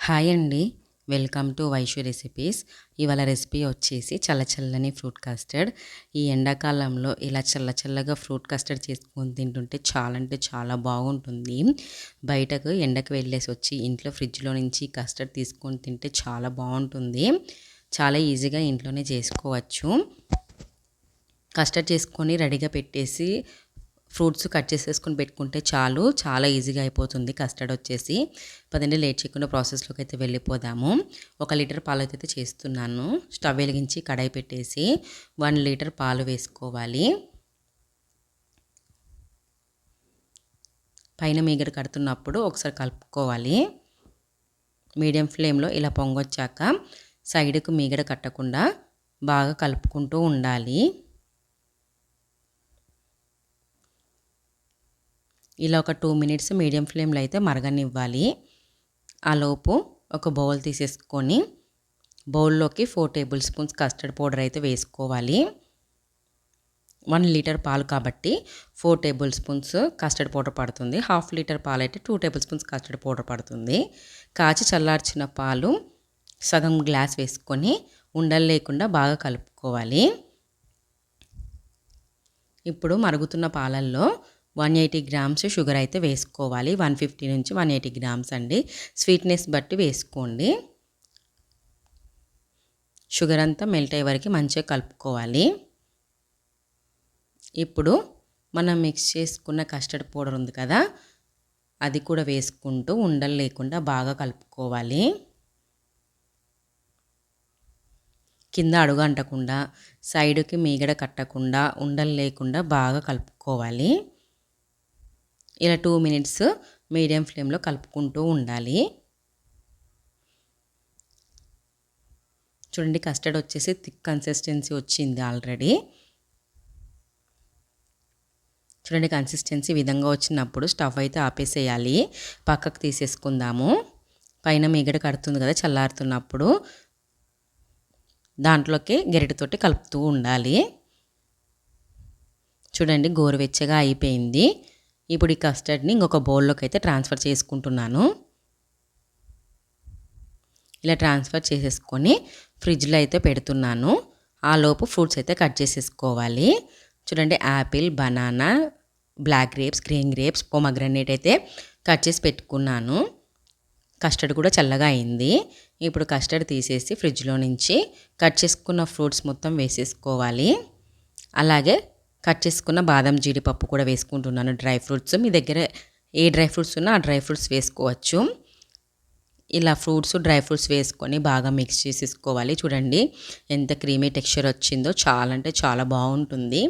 Hi అండి. Welcome to Vaishu recipes. ఇవాళ recipe వచ్చేసి చల్లచల్లని ఫ్రూట్ కస్టర్డ్. ఈ ఎండాకాలంలో ఇలా చల్లగా ఫ్రూట్ కస్టర్డ్ చేసుకొని తింటుంటే చాలా అంటే చాలా బాగుంటుంది. బయటకు ఎండకు వెళ్ళేసి వచ్చి ఇంట్లో ఫ్రిడ్జ్లో నుంచి కస్టర్డ్ తీసుకొని తింటే చాలా బాగుంటుంది. చాలా ఈజీగా ఇంట్లోనే చేసుకోవచ్చు. కస్టర్డ్ చేసుకొని రెడీగా పెట్టేసి ఫ్రూట్స్ కట్ చేసేసుకొని పెట్టుకుంటే చాలా ఈజీగా అయిపోతుంది కస్టర్డ్ వచ్చేసి. పదండి లేట్ చేయకుండా ప్రాసెస్లోకి అయితే వెళ్ళిపోదాము. 1 లీటర్ పాలు అయితే చేస్తున్నాను. స్టవ్ వెలిగించి కడాయి పెట్టేసి 1 లీటర్ పాలు వేసుకోవాలి. పైన మీగడ కడుతున్నప్పుడు ఒకసారి కలుపుకోవాలి. మీడియం ఫ్లేమ్లో ఇలా పొంగొచ్చాక సైడ్కు మీగడ కట్టకుండా బాగా కలుపుకుంటూ ఉండాలి. ఇలా ఒక 2 మినిట్స్ మీడియం ఫ్లేమ్లో అయితే మరగనివ్వాలి. ఆలోపు ఒక బౌల్ తీసేసుకొని బౌల్లోకి 4 టేబుల్ స్పూన్స్ కస్టర్డ్ పౌడర్ అయితే వేసుకోవాలి. 1 లీటర్ పాలు కాబట్టి 4 టేబుల్ స్పూన్స్ కస్టర్డ్ పౌడర్ పడుతుంది. 1/2 లీటర్ పాలు అయితే 2 టేబుల్ స్పూన్స్ కస్టర్డ్ పౌడర్ పడుతుంది. కాచి చల్లార్చిన పాలు సగం గ్లాస్ వేసుకొని ఉండలు లేకుండా బాగా కలుపుకోవాలి. ఇప్పుడు మరుగుతున్న పాలల్లో 180 గ్రామ్స్ షుగర్ అయితే వేసుకోవాలి. 150 నుంచి 180 గ్రామ్స్ అండి. స్వీట్నెస్ బట్టి వేసుకోండి. షుగర్ అంతా మెల్ట్ అయ్యే వరకు మంచిగా కలుపుకోవాలి. ఇప్పుడు మనం మిక్స్ చేసుకున్న కస్టర్డ్ పౌడర్ ఉంది కదా, అది కూడా వేసుకుంటూ ఉండలు లేకుండా బాగా కలుపుకోవాలి. కింద అడుగు అంటకుండా సైడ్కి మీగడ కట్టకుండా ఉండలు లేకుండా బాగా కలుపుకోవాలి. ఇలా 2 మినిట్స్ మీడియం ఫ్లేమ్లో కలుపుకుంటూ ఉండాలి. చూడండి కస్టర్డ్ వచ్చేసి థిక్ కన్సిస్టెన్సీ వచ్చింది ఆల్రెడీ. చూడండి కన్సిస్టెన్సీ విధంగా వచ్చినప్పుడు స్టవ్ అయితే ఆపేసేయాలి. పక్కకు తీసేసుకుందాము. పైన మీగడ కడుతుంది కదా చల్లారుతున్నప్పుడు దాంట్లోకి గరిటెతోటి కలుపుతూ ఉండాలి. చూడండి గోరువెచ్చగా అయిపోయింది. ఇప్పుడు ఈ కస్టర్డ్ని ఇంకొక బౌల్లోకి అయితే ట్రాన్స్ఫర్ చేసుకుంటున్నాను. ఇలా ట్రాన్స్ఫర్ చేసేసుకొని ఫ్రిడ్జ్లో అయితే పెడుతున్నాను. ఆలోపు ఫ్రూట్స్ అయితే కట్ చేసేసుకోవాలి. చూడండి apple, banana, black grapes, green grapes, pomegranate అయితే కట్ చేసి పెట్టుకున్నాను. కస్టర్డ్ కూడా చల్లగా అయింది. ఇప్పుడు కస్టర్డ్ తీసేసి ఫ్రిడ్జ్లో నుంచి కట్ చేసుకున్న ఫ్రూట్స్ మొత్తం వేసేసుకోవాలి. అలాగే కట్ చేసుకున్న బాదం, జీడిపప్పు కూడా వేసుకుంటున్నాను. డ్రై ఫ్రూట్స్ మీ దగ్గర ఏ డ్రై ఫ్రూట్స్ ఉన్నా ఆ డ్రై ఫ్రూట్స్ వేసుకోవచ్చు. ఇలా ఫ్రూట్స్, డ్రై ఫ్రూట్స్ వేసుకొని బాగా మిక్స్ చేసేసుకోవాలి. చూడండి ఎంత క్రీమీ టెక్స్చర్ వచ్చిందో, చాలా అంటే చాలా బాగుంటుంది.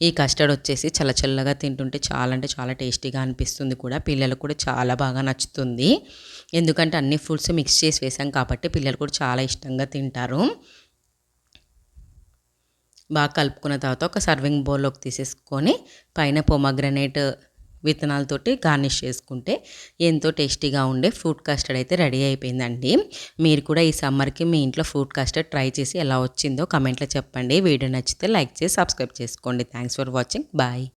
ఈ కస్టర్డ్ వచ్చేసి చల్లగా తింటుంటే చాలా అంటే చాలా టేస్టీగా అనిపిస్తుంది కూడా. పిల్లలకు కూడా చాలా బాగా నచ్చుతుంది. ఎందుకంటే అన్ని ఫ్రూట్స్ మిక్స్ చేసి వేసాం కాబట్టి పిల్లలు కూడా చాలా ఇష్టంగా తింటారు. బాగా కలుపుకున్న తర్వాత ఒక సర్వింగ్ బౌల్లోకి తీసేసుకొని పైన పొమగ్రనేట్ విత్తనాలతోటి గార్నిష్ చేసుకుంటే ఎంతో టేస్టీగా ఉండే ఫ్రూట్ కస్టర్డ్ అయితే రెడీ అయిపోయిందండి. మీరు కూడా ఈ సమ్మర్కి మీ ఇంట్లో ఫ్రూట్ కస్టర్డ్ ట్రై చేసి ఎలా వచ్చిందో కమెంట్లో చెప్పండి. వీడియో నచ్చితే లైక్ చేసి సబ్స్క్రైబ్ చేసుకోండి. Thanks for watching. బాయ్.